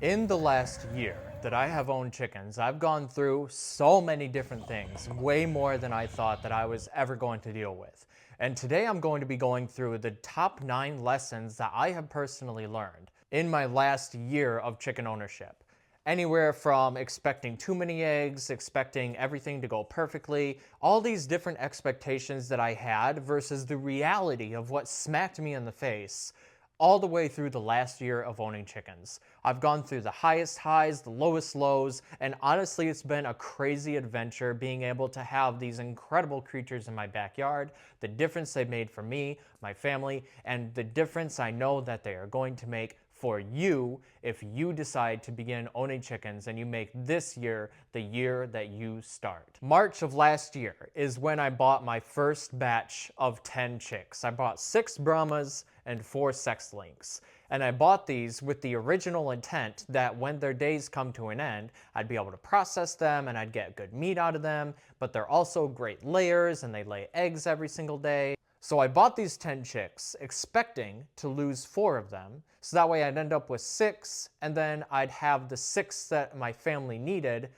In the last year that I have owned chickens, I've gone through so many different things, way more than I thought that I was ever going to deal with. And today I'm going to be going through the top 9 lessons that I have personally learned in my last year of chicken ownership. Anywhere from expecting too many eggs, expecting everything to go perfectly, all these different expectations that I had versus the reality of what smacked me in the face all the way through the last year of owning chickens. I've gone through the highest highs, the lowest lows, and honestly, it's been a crazy adventure being able to have these incredible creatures in my backyard, the difference they've made for me, my family, and the difference I know that they are going to make for you if you decide to begin owning chickens and you make this year the year that you start. March of last year is when I bought my first batch of 10 chicks. I bought 6 Brahmas and 4 sex links. And I bought these with the original intent that when their days come to an end, I'd be able to process them and I'd get good meat out of them, but they're also great layers and they lay eggs every single day. So I bought these 10 chicks expecting to lose 4 of them, so that way I'd end up with 6, and then I'd have the 6 that my family needed,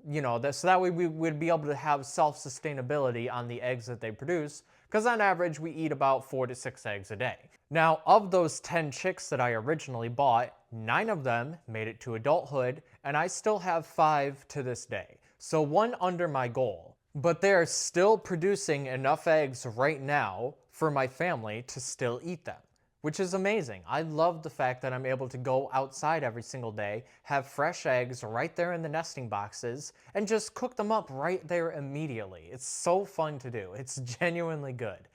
so that way we would be able to have self-sustainability on the eggs that they produce, because on average we eat about 4 to 6 eggs a day. Now, of those 10 chicks that I originally bought, 9 of them made it to adulthood, and I still have 5 to this day. So 1 under my goal. But they are still producing enough eggs right now for my family to still eat them, which is amazing. I love the fact that I'm able to go outside every single day, have fresh eggs right there in the nesting boxes, and just cook them up right there immediately. It's so fun to do. It's genuinely good.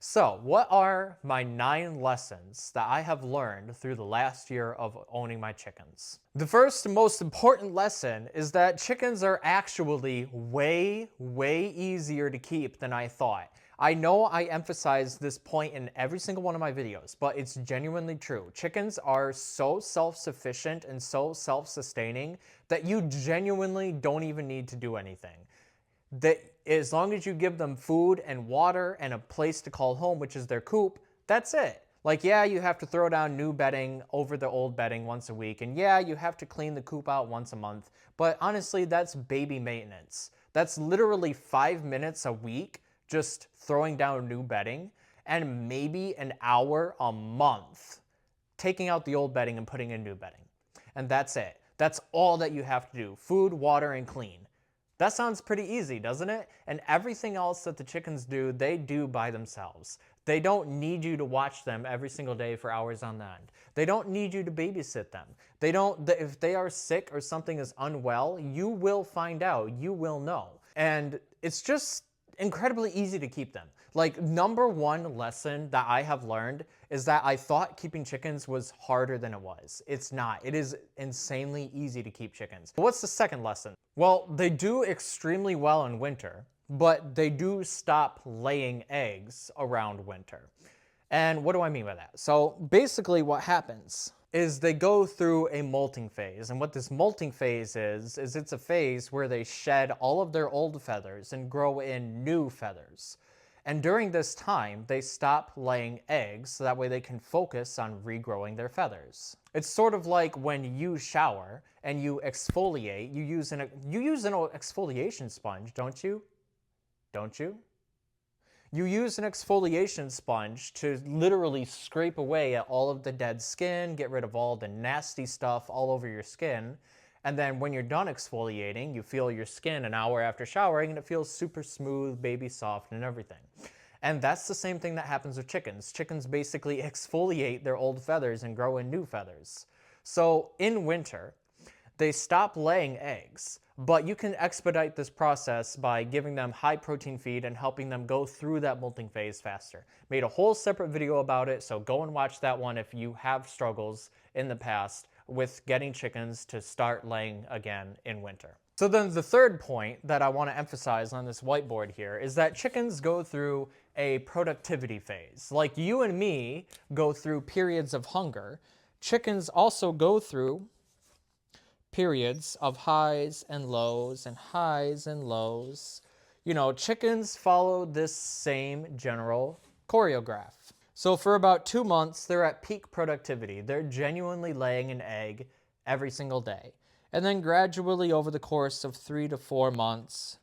So, what are my 9 lessons that I have learned through the last year of owning my chickens? The first and most important lesson is that chickens are actually way easier to keep than I thought. I know I emphasize this point in every single one of my videos, but it's genuinely true. Chickens are so self-sufficient and so self-sustaining that you genuinely don't even need to do anything. That as long as you give them food and water and a place to call home, which is their coop, that's it. Like, yeah, you have to throw down new bedding over the old bedding once a week, and yeah, you have to clean the coop out once a month, but honestly, that's baby maintenance. That's literally 5 minutes a week just throwing down new bedding, and maybe an hour a month taking out the old bedding and putting in new bedding. And that's it. That's all that you have to do. Food, water, and clean. That sounds pretty easy, doesn't it? And everything else that the chickens do, they do by themselves. They don't need you to watch them every single day for hours on end. They don't need you to babysit them. If they are sick or something is unwell, you will find out, you will know. And it's just incredibly easy to keep them. Like, number 1 lesson that I have learned is that I thought keeping chickens was harder than it was. It's not. It is insanely easy to keep chickens. What's the second lesson? Well, they do extremely well in winter, but they do stop laying eggs around winter. And what do I mean by that? So basically what happens is they go through a molting phase. And what this molting phase is it's a phase where they shed all of their old feathers and grow in new feathers. And during this time, they stop laying eggs so that way they can focus on regrowing their feathers. It's sort of like when you shower and you exfoliate, you use an exfoliation sponge, don't you? Don't you? You use an exfoliation sponge to literally scrape away at all of the dead skin, get rid of all the nasty stuff all over your skin, and then when you're done exfoliating, you feel your skin an hour after showering and it feels super smooth, baby soft, and everything. And that's the same thing that happens with chickens. Chickens basically exfoliate their old feathers and grow in new feathers. So in winter, they stop laying eggs, but you can expedite this process by giving them high protein feed and helping them go through that molting phase faster. Made a whole separate video about it, so go and watch that one if you have struggles in the past with getting chickens to start laying again in winter. So then the third point that I want to emphasize on this whiteboard here is that chickens go through a productivity phase. Like you and me go through periods of hunger, chickens also go through periods of highs and lows and highs and lows. You know, chickens follow this same general choreograph. So for about 2 months, they're at peak productivity. They're genuinely laying an egg every single day. And then gradually over the course of 3 to 4 months,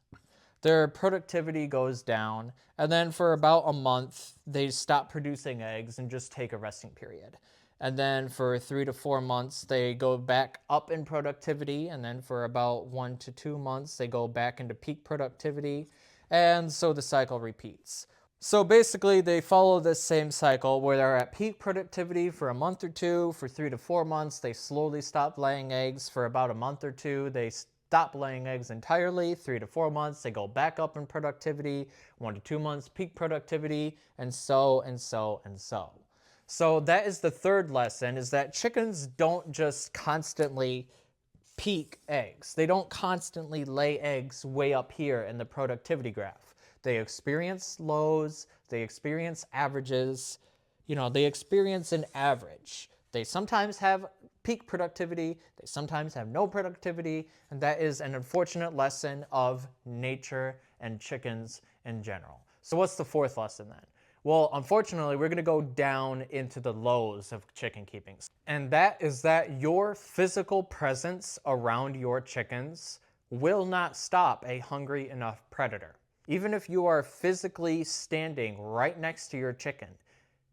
their productivity goes down. And then for about a month, they stop producing eggs and just take a resting period. And then for 3 to 4 months, they go back up in productivity. And then for about 1 to 2 months, they go back into peak productivity. And so the cycle repeats. So basically, they follow this same cycle where they're at peak productivity for a month or two. For 3 to 4 months, they slowly stop laying eggs. For about a month or two, they stop laying eggs entirely. 3 to 4 months, they go back up in productivity. 1 to 2 months, peak productivity, and so and so and so. So that is the third lesson, is that chickens don't just constantly peak eggs. They don't constantly lay eggs way up here in the productivity graph. They experience lows, they experience averages, they experience an average. They sometimes have peak productivity, they sometimes have no productivity, and that is an unfortunate lesson of nature and chickens in general. So what's the fourth lesson then? Well, unfortunately, we're going to go down into the lows of chicken keeping. And that is that your physical presence around your chickens will not stop a hungry enough predator. Even if you are physically standing right next to your chicken,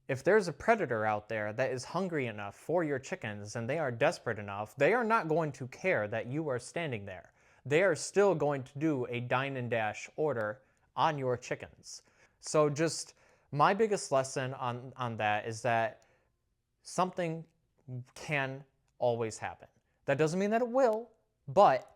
if there's a predator out there that is hungry enough for your chickens and they are desperate enough, they are not going to care that you are standing there. They are still going to do a dine and dash order on your chickens. So just my biggest lesson on that is that something can always happen. That doesn't mean that it will, but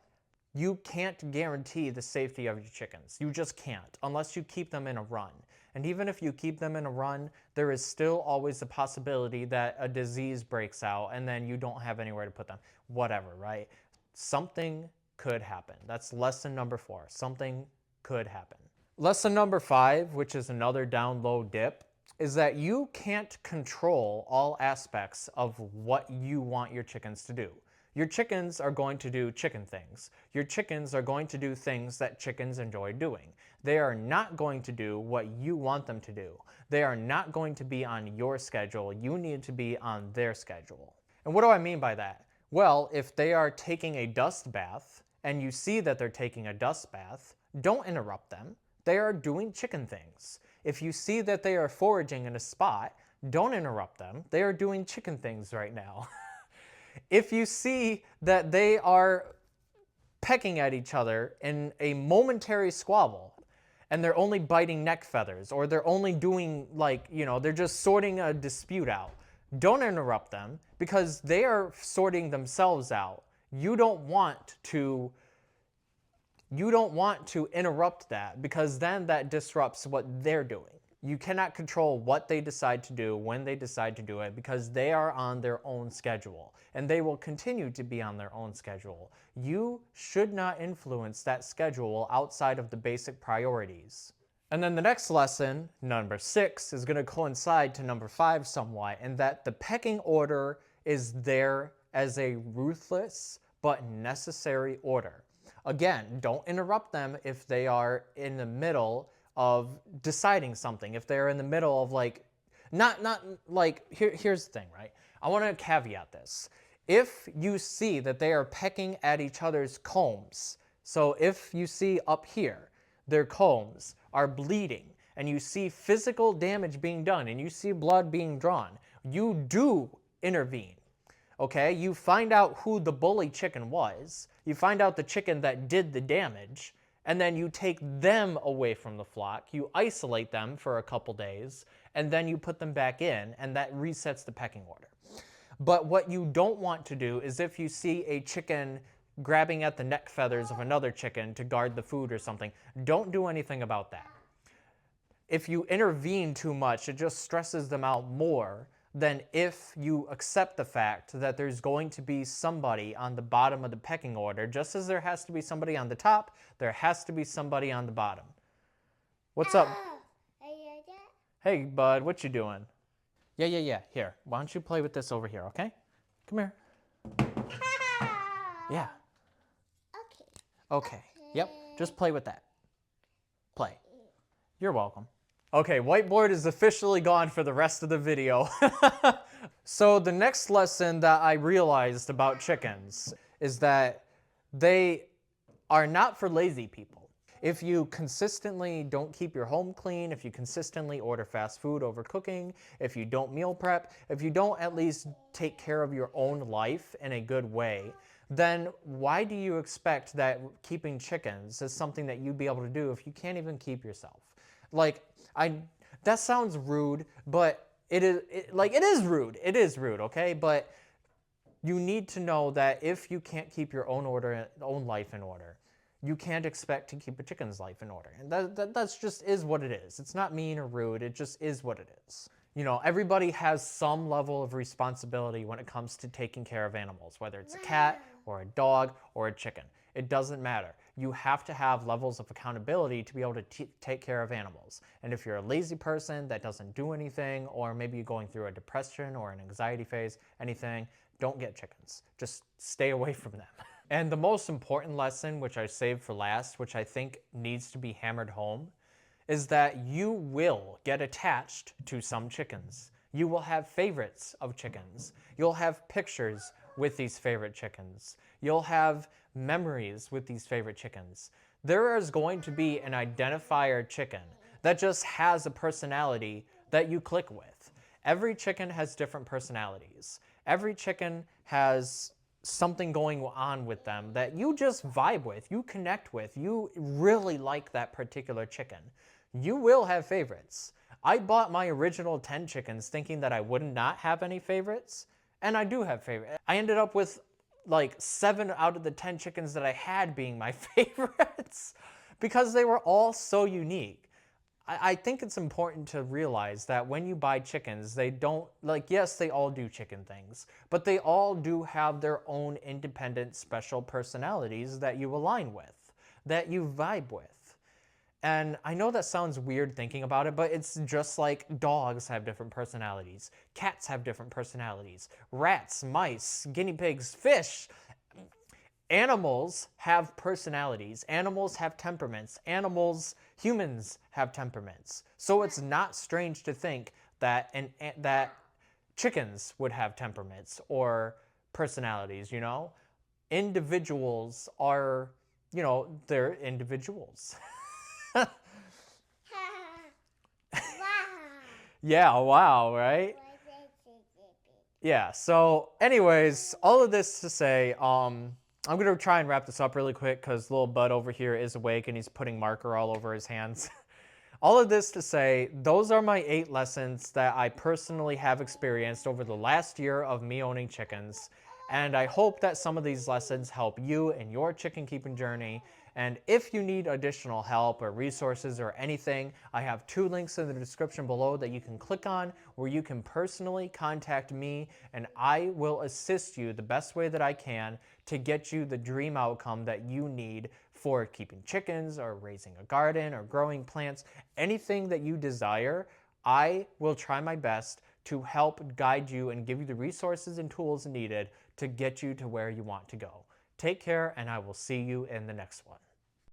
you can't guarantee the safety of your chickens. You just can't, unless you keep them in a run. And even if you keep them in a run, there is still always the possibility that a disease breaks out and then you don't have anywhere to put them. Whatever, right? Something could happen. That's lesson number 4. Something could happen. Lesson number 5, which is another down low dip, is that you can't control all aspects of what you want your chickens to do. Your chickens are going to do chicken things. Your chickens are going to do things that chickens enjoy doing. They are not going to do what you want them to do. They are not going to be on your schedule. You need to be on their schedule. And what do I mean by that? Well, if they are taking a dust bath and you see that they're taking a dust bath, don't interrupt them. They are doing chicken things. If you see that they are foraging in a spot, don't interrupt them. They are doing chicken things right now. If you see that they are pecking at each other in a momentary squabble, and they're only biting neck feathers, or they're only doing they're just sorting a dispute out, don't interrupt them because they are sorting themselves out. You don't want to interrupt that because then that disrupts what they're doing. You cannot control what they decide to do when they decide to do it because they are on their own schedule and they will continue to be on their own schedule. You should not influence that schedule outside of the basic priorities. And then the next lesson, number 6, is going to coincide to number 5 somewhat, in that the pecking order is there as a ruthless but necessary order. Again, don't interrupt them if they are in the middle of deciding something. If they're in the middle of here's the thing, right? I want to caveat this. If you see that they are pecking at each other's combs, so if you see up here, their combs are bleeding, and you see physical damage being done, and you see blood being drawn, you do intervene. Okay, you find out who the bully chicken was, you find out the chicken that did the damage, and then you take them away from the flock, you isolate them for a couple days, and then you put them back in, and that resets the pecking order. But what you don't want to do is if you see a chicken grabbing at the neck feathers of another chicken to guard the food or something, don't do anything about that. If you intervene too much, it just stresses them out more than if you accept the fact that there's going to be somebody on the bottom of the pecking order. Just as there has to be somebody on the top, there has to be somebody on the bottom. What's up? Hey, bud, what you doing? Yeah. Here, why don't you play with this over here, okay? Come here. Yeah. Okay. Yep, just play with that. Play. You're welcome. Okay, whiteboard is officially gone for the rest of the video. So the next lesson that I realized about chickens is that they are not for lazy people. If you consistently don't keep your home clean, if you consistently order fast food over cooking, if you don't meal prep, if you don't at least take care of your own life in a good way, then why do you expect that keeping chickens is something that you'd be able to do if you can't even keep yourself? Like, that sounds rude, but it is rude. It is rude, okay? But you need to know that if you can't keep your own life in order, you can't expect to keep a chicken's life in order. And that's just is what it is. It's not mean or rude. It just is what it is. You know, everybody has some level of responsibility when it comes to taking care of animals, whether it's a cat or a dog or a chicken. It doesn't matter. You have to have levels of accountability to be able to take care of animals. And if you're a lazy person that doesn't do anything, or maybe you're going through a depression or an anxiety phase, anything, don't get chickens. Just stay away from them. And the most important lesson, which I saved for last, which I think needs to be hammered home, is that you will get attached to some chickens. You will have favorites of chickens. You'll have pictures with these favorite chickens. You'll have memories with these favorite chickens. There is going to be an identifier chicken that just has a personality that you click with. Every chicken has different personalities. Every chicken has something going on with them that you just vibe with, you connect with, you really like that particular chicken. You will have favorites. I bought my original 10 chickens thinking that I would not have any favorites, and I do have favorites. I ended up with like 7 out of the 10 chickens that I had being my favorites because they were all so unique. I think it's important to realize that when you buy chickens, they don't, like, yes, they all do chicken things, but they all do have their own independent special personalities that you align with, that you vibe with. And I know that sounds weird thinking about it, but it's just like dogs have different personalities, cats have different personalities, rats, mice, guinea pigs, fish. Animals have personalities. Animals have temperaments. Humans have temperaments. So it's not strange to think that that chickens would have temperaments or personalities, you know? Individuals are, you know, they're individuals. Yeah, wow, right? Yeah, so anyways, all of this to say, I'm going to try and wrap this up really quick because little bud over here is awake and he's putting marker all over his hands. All of this to say, those are my 8 lessons that I personally have experienced over the last year of me owning chickens. And I hope that some of these lessons help you in your chicken keeping journey. And if you need additional help or resources or anything, I have 2 links in the description below that you can click on where you can personally contact me and I will assist you the best way that I can to get you the dream outcome that you need for keeping chickens or raising a garden or growing plants. Anything that you desire, I will try my best to help guide you and give you the resources and tools needed to get you to where you want to go. Take care, and I will see you in the next one.